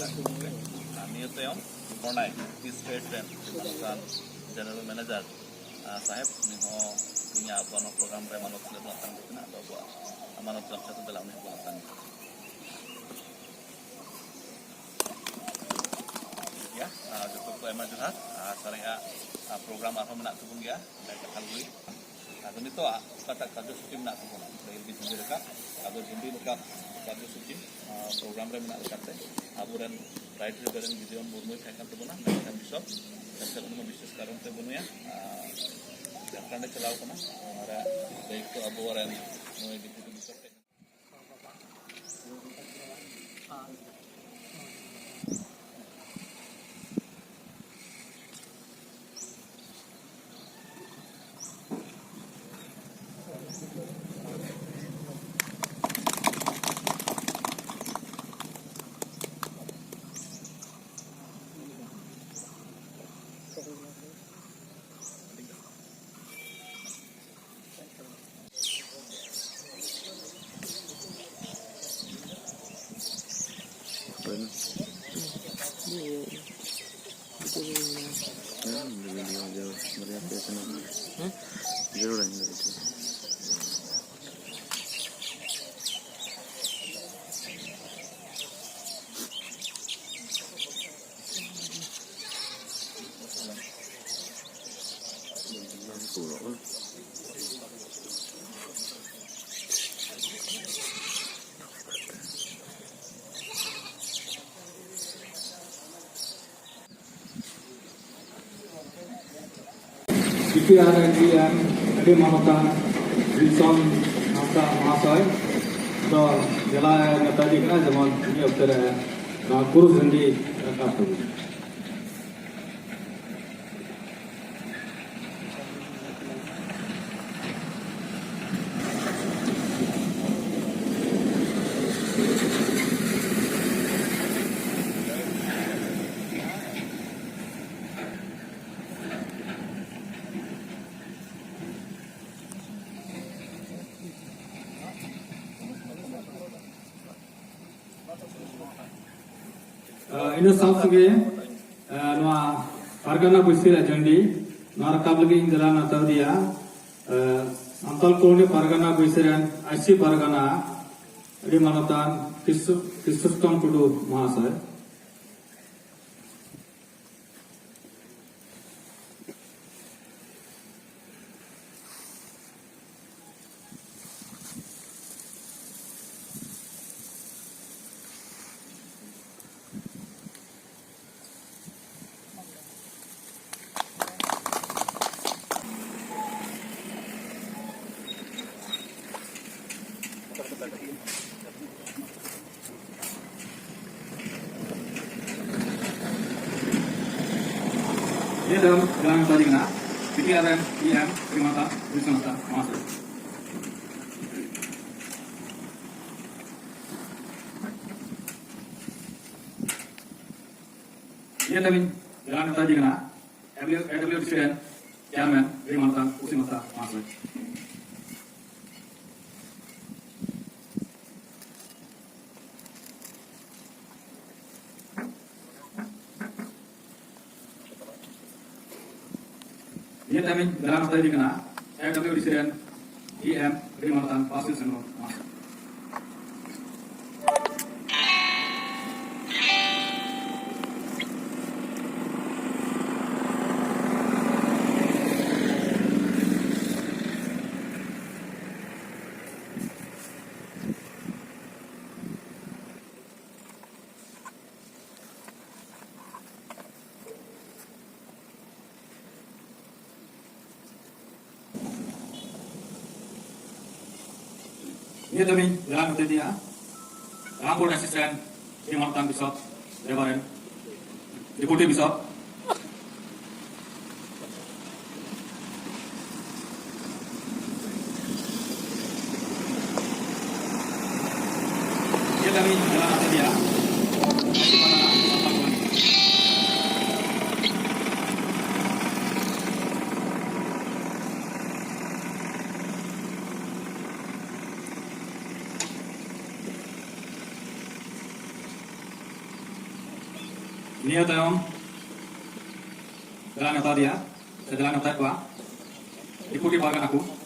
Niyo tayong Kornay, Peace Trade Friend, Manutan General Manager Sahib, niho punya apa program remanot sudah melakukan itu atau buat amanat dalam satu dalam nih buatan. Ya, cukup emang juga, saya program apa menak tubung ya, dari kalui. Atau itu kata kado suci menak tubung, dari lebih sendiri kak, atau hindi dekat kado suci program menak dekat teh, aburan right juga dan video burnu saya akan tubung nah, dan bisa, dan saya mau bisnis sekarang teh burnu ya. Jangan ada celau kena, ada baik itu aburan mulai gitu bisa. जरूर आएंगे PPRNDM Adi Mamata Wilson Nasa Mahasai तो जिला नेताजी का जमान ये अवसर है पुरुष झंडी का इन सावसगे नवा पारगना बुसिरा जंडी नवा काबलगी इंजला नतवदिया संतल कोनी पारगना बुसिरा आसी पारगना अडी मनतान किसुस्टम टुडू महाशय ये dalam jalan tadi kena PPRM IM Primata Wisnata Master. Ye dalam jalan tadi kena AWDCN Chairman Primata Wisnata Master. Ini kami dalam tadi kena AWDCN IM Primata Pasil Senor Master. Ini kami dalam tadi ya, Rambut Asisten Primata Bishop Reverend Deputy Bishop. Ini kami dalam tadi ya, Nia tayong dalam nota dia, saya dalam nota kuah, ikuti bagan aku.